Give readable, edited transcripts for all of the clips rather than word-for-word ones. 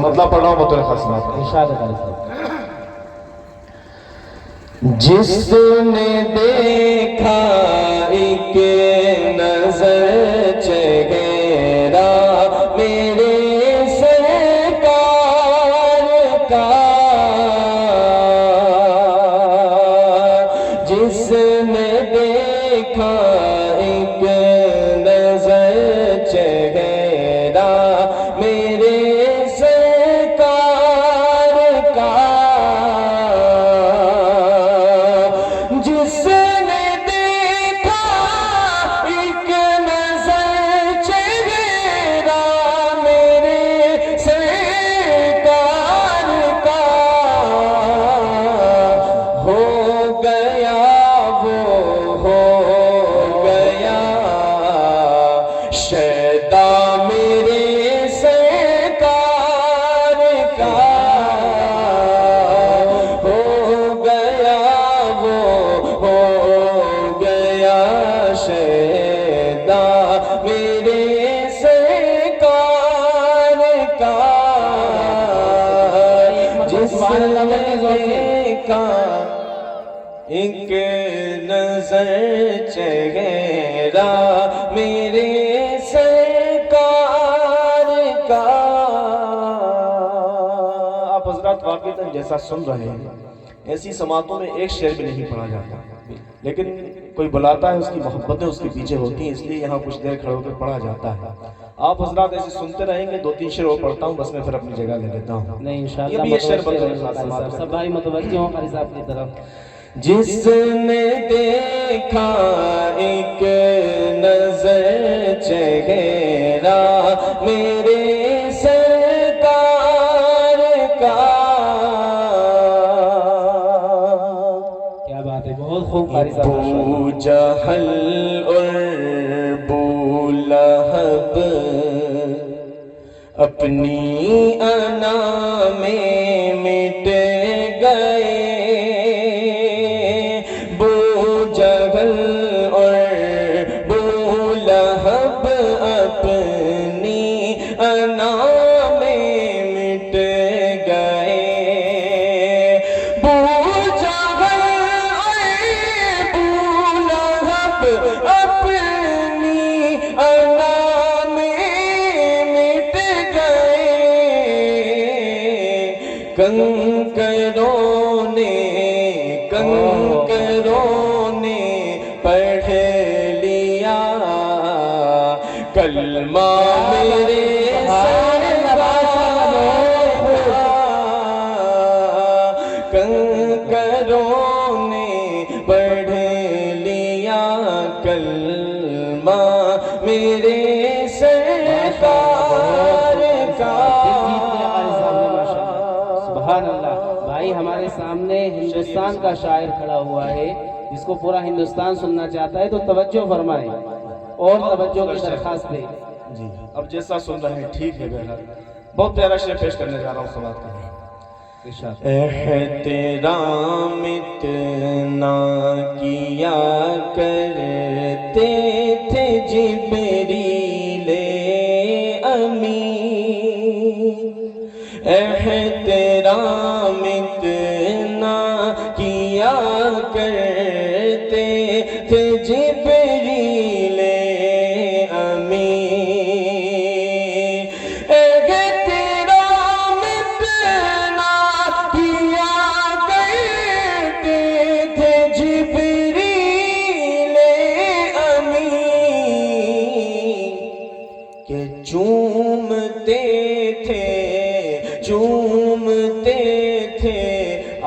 مطلب پڑھ رہا ہوں بطور خاص بات ارشاد قاری صاحب۔ جس نے دیکھا ایک نظر چہرہ میرے سرکار کا، جس نے دیکھا ایک نظر چہرہ میرے سرکار کا، جس نے دیکھا ایک نظر چہرہ میرے سرکار کا، ہو گیا وہ ہو گیا شیدا میرے سرکار کا، ہو گیا وہ ہو گیا شیدا میرے سرکار کا، جس نے دیکھا ایک نظر چہرہ میرے سرکار کا۔ آپ حضرات واقعتاً جیسا سن رہے ہیں ایسی سماعتوں میں ایک شعر بھی نہیں پڑھا جاتا، لیکن کوئی بلاتا ہے، اس کی محبتیں اس کے پیچھے ہوتی ہیں، اس لیے یہاں کچھ دیر کھڑے ہو کر پڑھا جاتا ہے۔ آپ حضرات ایسے سنتے رہیں گے، 2-3 شعر اور پڑھتا ہوں، بس میں پھر اپنی جگہ لے لیتا ہوں۔ نہیں یہ انشاءاللہ بھی یہ شعر متوجہ بطور رہیں خاص قاری بات صاحب، ہے۔ سب بھائی متوجہ ہوں قاری صاحب کی طرف۔ جس نے دیکھا ایک نظر چہرہ میرے سرکار کا، کیا بات ہے، بہت خوب قاری صاحب۔ ابو جہل اور ابو لہب اپنی انا میں مٹ گئے، ابو جہل اور ابو لہب اپنی انا میں مٹ گئے، ابو جہل اور ابو لہب اپنی انا میں مٹ گئے، کنکروں نے پڑھ لیا کلمہ میرے سرکار کا، کنکروں نے پڑھ لیا کلمہ میرے سرکار کا۔ سبحان اللہ۔ بھائی ہمارے سامنے ہندوستان کا شاعر کھڑا ہوا ہے جس کو پورا ہندوستان سننا چاہتا ہے، تو توجہ فرمائیں اور توجہ کی درخواست ہے۔ جی اب جیسا سن رہے ہیں ٹھیک ہے، بہرحال بہت پیارا شعر پیش کرنے جا رہا ہوں، سماعت کریں۔ احترام اتنا کیا کرتے تھے جبریل امین، احترام اتنا کیا کرتے تھے جبریل امین، احترام اتنا کیا کرتے تھے جبریل امین، کہ چومتے تھے آ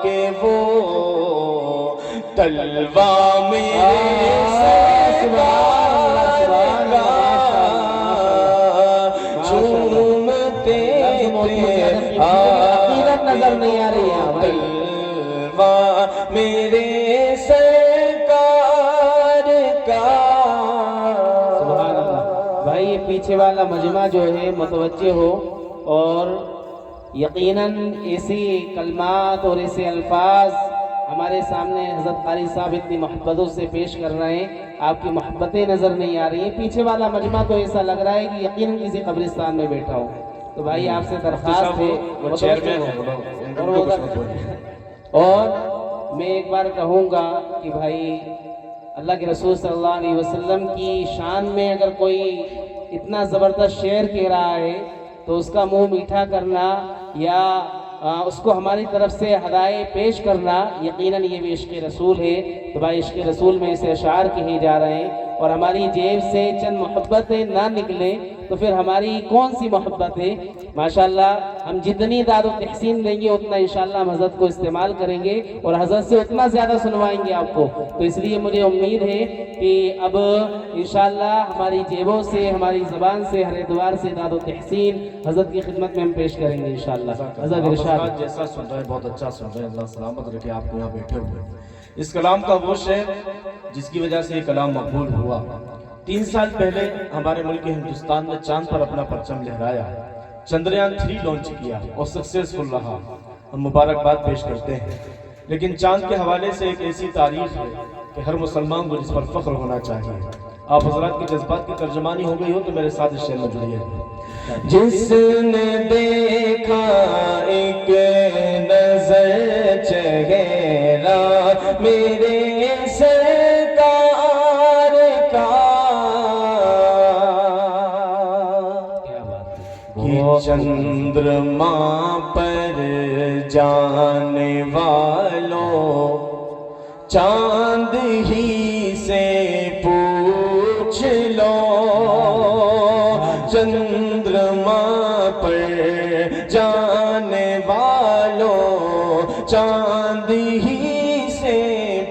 کے وہ تلوا میرے سرکار کا، چومتے تھے آ نظر نہیں آ رہی ہے تلوا میرے سرکار کا۔ سبحان اللہ۔ بھائی یہ پیچھے والا مجمع جو ہے متوجہ ہو، اور یقیناً ایسی کلمات اور ایسے الفاظ ہمارے سامنے حضرت قاری صاحب اتنی محبتوں سے پیش کر رہے ہیں، آپ کی محبتیں نظر نہیں آ رہی ہیں۔ پیچھے والا مجمع تو ایسا لگ رہا ہے کہ یقیناً کسی قبرستان میں بیٹھا ہو۔ تو بھائی آپ سے درخواست ہے وہ چیئرمین ہے ان کو کچھ مت بولیے۔ اور میں ایک بار کہوں گا کہ بھائی اللہ کے رسول صلی اللہ علیہ وسلم کی شان میں اگر کوئی اتنا زبردست شعر کہہ رہا ہے تو اس کا منہ میٹھا کرنا یا اس کو ہماری طرف سے ہدایے پیش کرنا یقیناً یہ بھی عشق رسول ہے۔ تو بھائی عشق رسول میں اسے اشعار کہے جا رہے ہیں اور ہماری جیب سے چند محبتیں نہ نکلیں تو پھر ہماری کون سی محبت ہے؟ ماشاءاللہ ہم جتنی داد و تحسین دیں گے اتنا انشاءاللہ ہم حضرت کو استعمال کریں گے اور حضرت سے اتنا زیادہ سنوائیں گے آپ کو۔ تو اس لیے مجھے امید ہے کہ اب انشاءاللہ ہماری جیبوں سے ہماری زبان سے ہر ادوار سے داد و تحسین حضرت کی خدمت میں ہم پیش کریں گے انشاءاللہ۔ حضرت ارشاد جیسا سن رہے ہیں بہت اچھا سن رہے ہیں، اللہ سلامت رکھے آپ کو یہاں بیٹھے ہوئے۔ اس کلام کا وہ شعر جس کی وجہ سے یہ کلام مقبول ہوا، 3 سال پہلے ہمارے ملک ہندوستان نے چاند پر اپنا پرچم لہرایا، چندریان 3 لانچ کیا اور سکسیسفل رہا، ہم مبارکباد پیش کرتے ہیں۔ لیکن چاند کے حوالے سے ایک ایسی تاریخ ہے کہ ہر مسلمان کو جس پر فخر ہونا چاہیے۔ آپ حضرات کے جذبات کی ترجمانی ہو گئی ہو تو میرے ساتھ اس شعر میں جڑیے۔ جس نے دیکھا ایک نظر چہرہ میرے سرکار کا، یہ چندرما پر جانے والوں چاند ہی سے پوچھ لو، چندرما پر جانے والوں چاند ہی سے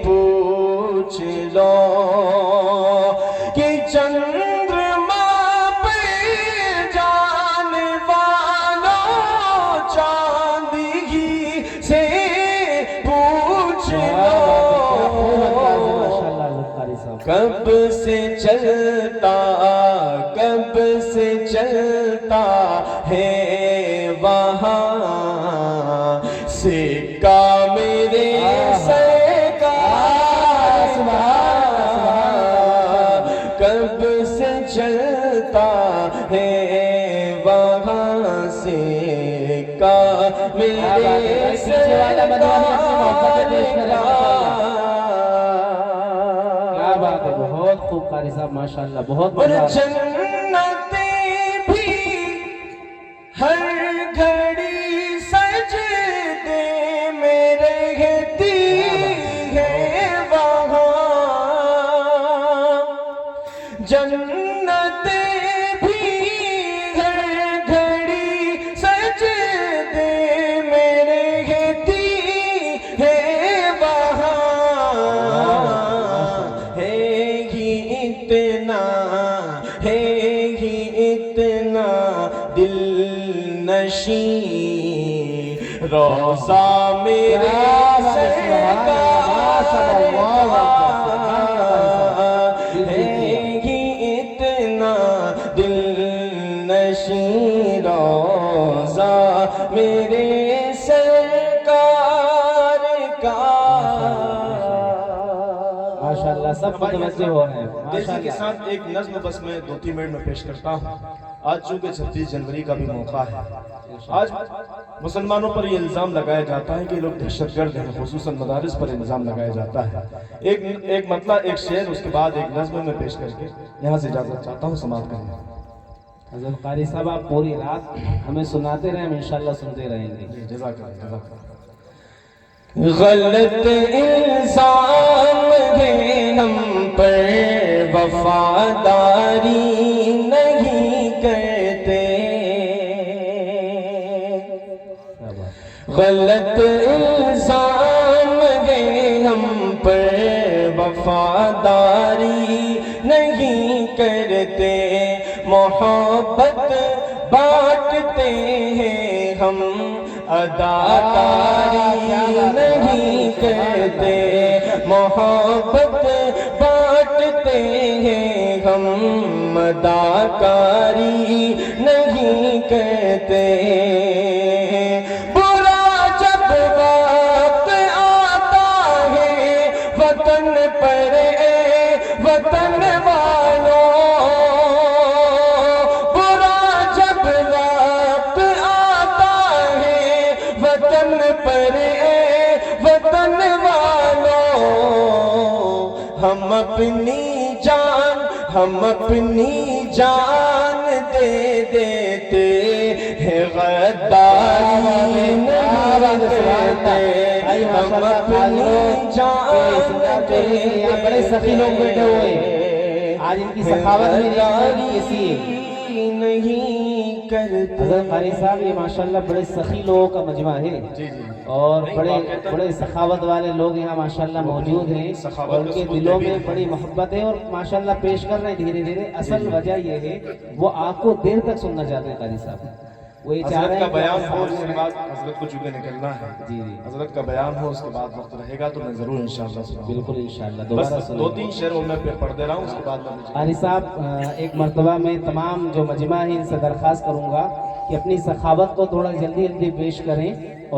پوچھ لو کہ چندرما پر جانے والوں چاند ہی سے پوچھ لو کب سے چلتا ہے وہاں سکہ میرے سرکار کب سے چلتا ہے وہاں سکہ میرے سرکار کیا بات ہے، بہت خوب قاری صاحب ماشاءاللہ، بہت اور مزہ جنتیں بھی ہر گھڑی سجدے میں رہتی ہے وہاں، جنتیں بھی ہر گھڑی سجدے میں رہتی ہے وہاں، ہے ہی اتنا دل نشین روضہ میرے سرکار ہے ہی اتنا دل نشین روضہ میرے سرکار کا۔ ماشاءاللہ سب متوجہ ہو رہے ہیں اسی کے ساتھ ایک نظم بس میں 2-3 منٹ میں پیش کرتا ہوں۔ آج چونکہ 26 جنوری کا بھی موقع ہے، آج مسلمانوں پر یہ الزام لگایا جاتا ہے کہ یہ لوگ دہشت گرد ہیں، خصوصاً مدارس پر الزام لگایا جاتا ہے۔ ایک مطلع ایک شعر، اس کے بعد ایک نظم میں پیش کر کے یہاں سے اجازت چاہتا ہوں سماعت کرنے۔ حضرت قاری صاحب آپ پوری رات ہمیں سناتے رہیں، ہم انشاءاللہ سنتے رہیں گے۔ جزاک اللہ۔ غلط الزام ہے ہم پر وفاداری نہیں کرتے، غلط الزام ہے ہم پر وفاداری نہیں کرتے، محبت بانٹتے ہیں ہم اداکاری نہیں کرتے، محبت بانٹتے ہیں ہم اداکاری نہیں کرتے، برا جب وقت آتا ہے وطن پر وطن والوں، برا جب وقت ہم اپنی جان دے دیتے ہیں، غداری نہیں کرتے، ہم اپنی جان دے دیتے، بڑے سخی لوگ بیٹھے ہوئے، آج ان کی سخاوت میں کسی نہیں کرتے۔ حضرت قاری صاحب یہ ماشاءاللہ بڑے سخی لوگوں کا مجمع ہے، اور بڑے سخاوت والے لوگ یہاں ماشاءاللہ موجود ہیں، اور ان کے دلوں میں بڑی محبت ہے، اور ماشاءاللہ پیش کر رہے ہیں دھیرے دھیرے۔ اصل وجہ یہ ہے وہ آپ کو دیر تک سننا چاہتے ہیں قاری صاحب، وہ یہ چاہ رہے حضرت کا ہیں بیان ہو، اس کے بعد حضرت کو چونکہ نکلنا ہے، جی جی حضرت کا بیان ہو، اس کے بعد وقت رہے گا تو میں ضرور انشاءاللہ سناؤں گا۔ بالکل انشاءاللہ بس دوبارہ دو تین شعر میں پڑھ دے رہا ہوں، اس کے بعد میں قاری صاحب ایک مرتبہ میں تمام جو مجمع ہے ان سے درخواست کروں گا کہ اپنی سخاوت کو تھوڑا جلدی جلدی پیش کریں،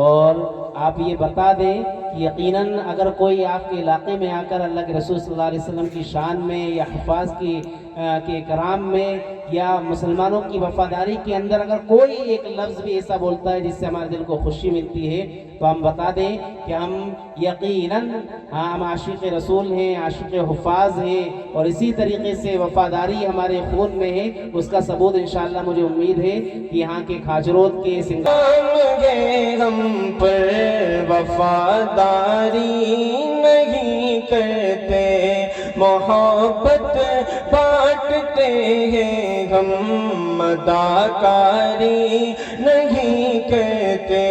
اور آپ یہ بتا دیں کہ یقیناً اگر کوئی آپ کے علاقے میں آ کر اللہ کے رسول صلی اللہ علیہ وسلم کی شان میں یا حفاظ کے کرام میں یا مسلمانوں کی وفاداری کے اندر اگر کوئی ایک لفظ بھی ایسا بولتا ہے جس سے ہمارے دل کو خوشی ملتی ہے، تو ہم بتا دیں کہ ہم یقیناً ہم عاشق رسول ہیں، عاشق حفاظ ہیں، اور اسی طریقے سے وفاداری ہمارے خون میں ہے۔ اس کا ثبوت انشاءاللہ مجھے امید ہے کہ یہاں کے کھاجرود کے ہم پر وفاداری نہیں کرتے، محبت بانٹتے ہیں ہم، اداکاری نہیں کرتے،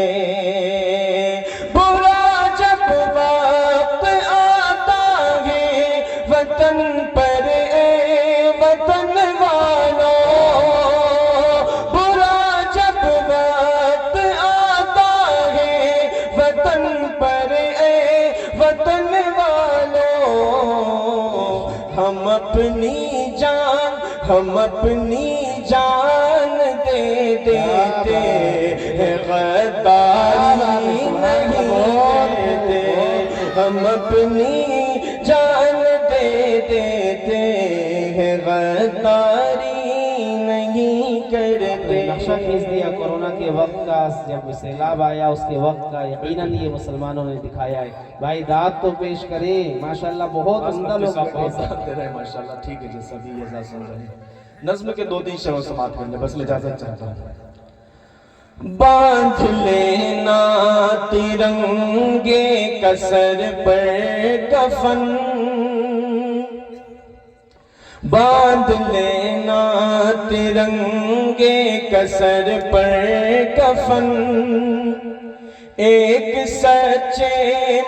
برا جب وقت آتا ہے وطن پر اے وطن والوں، برا جب وقت آتا ہے وطن پر اے وطن والوں، ہم اپنی جان دے دیتے ہیں، غداری نہیں کرتے، ہم اپنی جان دے دیتے ہیں، غداری نہیں کرتے۔ نقشہ کھینچ دیا کورونا کے وقت کا، جب سیلاب آیا اس کے وقت کا، یقیناً یہ مسلمانوں نے دکھایا ہے۔ بھائی داد تو پیش کریں، ماشاءاللہ بہت عمدہ لوگ بیٹھے ہیں۔ دے رہے ہیں ماشاءاللہ، ٹھیک ہے جیسا بھی اجازت سن رہے ہیں، نظم کے دو تین شعروں سے بات کرنے بس میں اجازت چاہتا ہوں۔ باندھ لینا ترنگے کا سر پر کفن، باندھ لینا ترنگے کا سر پر کفن، ایک سچے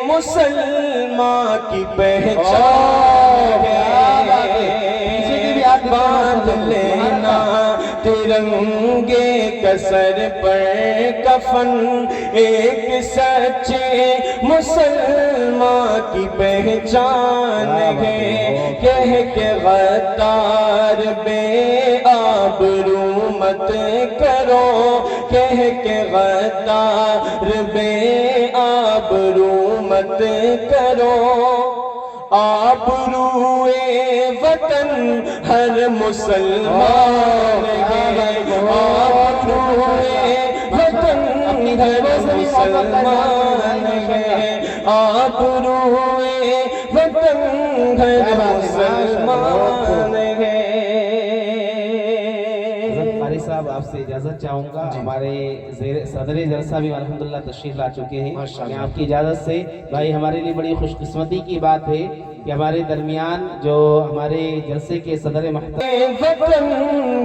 مسلمان کی پہچان ہے، باندھ لینا ترنگے کا سر پر کفن، ایک سچے مسلمان کی پہچان ہے، کہہ کے غدار بے آبرو مت کرو، کہہ کے غدار بے آبرو مت کرو، آبروئے وطن ہر مسلمان ہے، آبروئے وطن ہر مسلمان ہے، آبروئے وطن ہر مسلمان ہے۔ قاری صاحب آپ سے اجازت چاہوں گا، ہمارے صدر جلسہ بھی الحمدللہ تشریف لا چکے ہیں، میں آپ کی اجازت سے بھائی ہمارے لیے بڑی خوش قسمتی کی بات ہے کہ ہمارے درمیان جو ہمارے جلسے کے صدر محترم وطن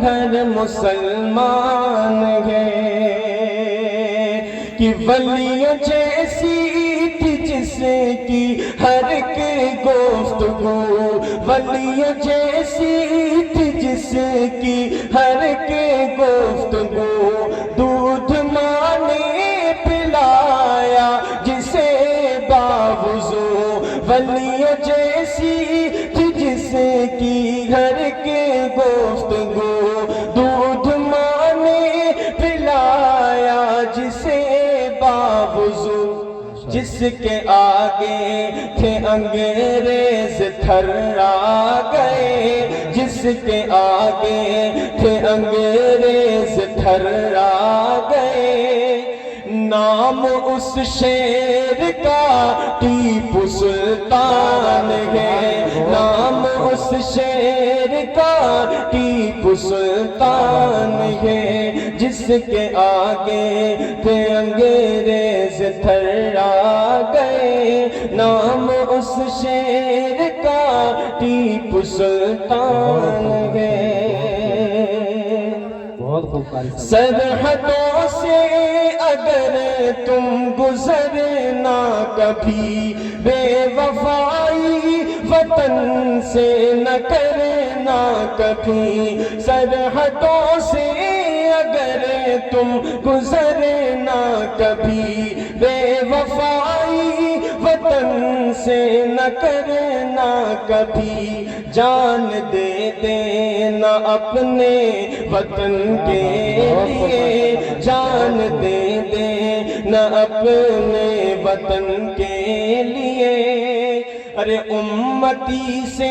ہر مسلمان ہے، کہ ولیوں جیسی تھی جس کی ہر ایک گفتگو، ولیوں جیسی تھی جس کی ہر ایک گفتگو، دودھ ماں نے پلایا جسے باوضو، ولیوں جیسی تھی جس کی ہر ایک گفتگو، دودھ ماں نے پلایا جسے باوضو، جس کے آگے تھے انگریز تھرا گئے، جس کے آگے تھے انگریز تھرا گئے، نام اس شیر کا ٹیپو سلطان ہے، نام اس شیر کا ٹیپو سلطان ہے، جس کے آگے تھے انگریز تھرا گئے، نام اس شیر کا ٹیپو سلطان ہے۔ بہت خوب قاری صاحب۔ سرحدوں سے اگر تم گزرنا کبھی، بے وفائی وطن سے نہ کرنا کبھی، سرحدوں سے اگر تم گزرنا کبھی، بے وفائی وطن سے نہ کرنا کبھی، جان دے دینا اپنے وطن کے لیے، جان دے دینا اپنے وطن کے لیے۔ ارے امتی سے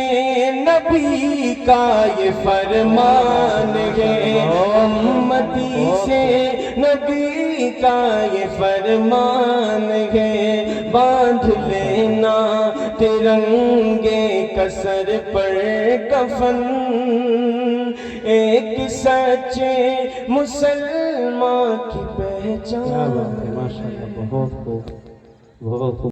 نبی کا یہ فرمان ہے، امتی سے نبی کا یہ فرمان ہے، باندھ لینا ترنگے کسر پر کفن، ایک سچے مسلمان کی پہچان۔ کیا بات ہے، ماشاءاللہ، بہت خوب، بہت خوب۔